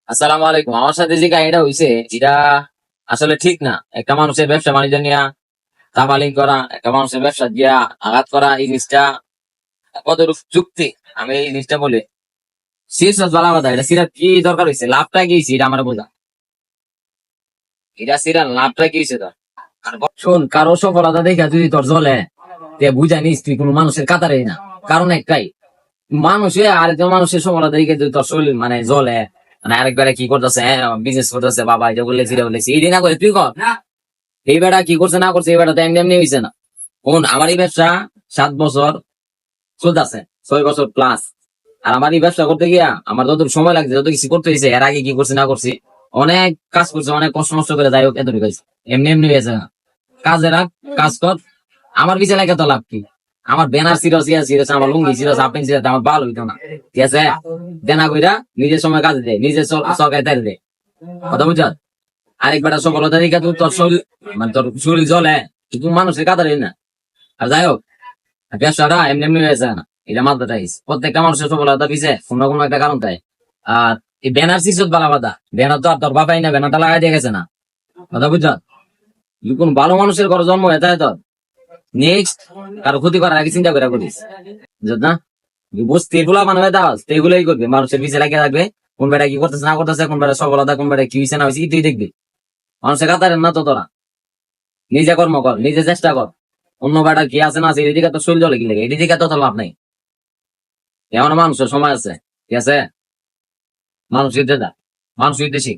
আসসালামু আলাইকুম। আমার সাথে যে কাহিনীটা হয়েছে এটা আসলে ঠিক না। একটা মানুষের ব্যবসা বাণিজ্য নিয়ে দামালিং করা, একটা মানুষের ব্যবসা দিয়া আঘাত করা, এই জিনিসটা কতটুকু যুক্তি? আমি এই জিনিসটা বলি সিরিয়াস বলা কথা। এটা সিরিয়াস কি দরকার হয়েছে? লাভটা কি হয়েছে এটা আমার বোঝা। এটা সিরিয়াল লাভটা কি হয়েছে তোর? আর শোন, কারো সফলতা দেখে যদি তোর জ্বলে, তে বুঝা নিস তুই কোনো মানুষের কাতারে না। কারণ একটাই, মানুষে আরেকজন মানুষের সফলতা দেখে যদি তোর শরীর মানে জ্বলে, মানে আরেকবারে কি করতেছে, বিজনেস করতেছে, বাবা এটা বললেছি এটা বললেছি, এই না করে তুই কর। এই বেটা কি করছে না করছে, এই বেটা তো এমনি এমনি হয়েছে না। কোন আমার এই ব্যবসা 7 বছর চলতেছে, 6 বছর প্লাস। আর আমার এই ব্যবসা করতে গিয়া আমার যত সময় লাগছে, যত কিছু করতে হয়েছে, এর আগে কি করছি না করছি, অনেক কাজ করছে, অনেক কষ্ট নষ্ট করে, যাই হোক এত হয়েছে। এমনি এমনি হয়েছে না। কাজে রাখ, কাজ কর। আমার পিছিয়ে লাগে তো লাভ কি? আমার ব্যানার সিরিয়াস সিরিয়াস, আমার লুঙ্গি সিরিয়াস, আপনি সিরিয়াস, আমার ভালো হইতো না। ঠিক আছে, দেনা কইরা নিজের সময় কাজে দেয়, নিজের সরকারি তাই দেয়। কথা বুঝছ? আরেকবার সফলতা দিকে তুই তোর শরীর, মানে তোর শরীর জ্বলে, কিন্তু মানুষের কাতারে না। আর যাই হোক, ব্যবসাটা এমনি এমনি হয়েছে না, এটা মাথায় রাখিস। প্রত্যেকটা মানুষের সফলতা পিছে কোনো না কোনো একটা কারণ থাকে। আর এই ব্যানার সিস্টেম বালা কথা, ব্যানার তো আর তোর বাবাই না ব্যানারটা লাগাই দিয়ে গেছে না। কথা বুঝছ? কোন ভালো মানুষের ঘরে জন্ম হয়ে যায় তোর, নেক্সট কারো ক্ষতি করার আগে চিন্তা করে করিস। বুঝছ না? বস্তি এগুলা বানাবে দাস, তো এগুলাই করবে, মানুষের পিছিয়ে লাগিয়ে থাকবে। কোন বেটা কি করতেছে না করতেছে, কোন বেটা সফলতা, কোন বেটা কি হয়েছে না হয়েছে, তুই দেখবি। মানুষের কাতারেন না তো তোরা। নিজে কর্ম কর, নিজে চেষ্টা কর। অন্য বেটা কি আছে না আছে, এদিকে তো শরীর জলে কি লাগে, এদিকে তো তোর লাভ নাই। এমন মানুষের সময় আছে, ঠিক আছে? মানুষ হইতে যা, মানুষ হইতে শিখ।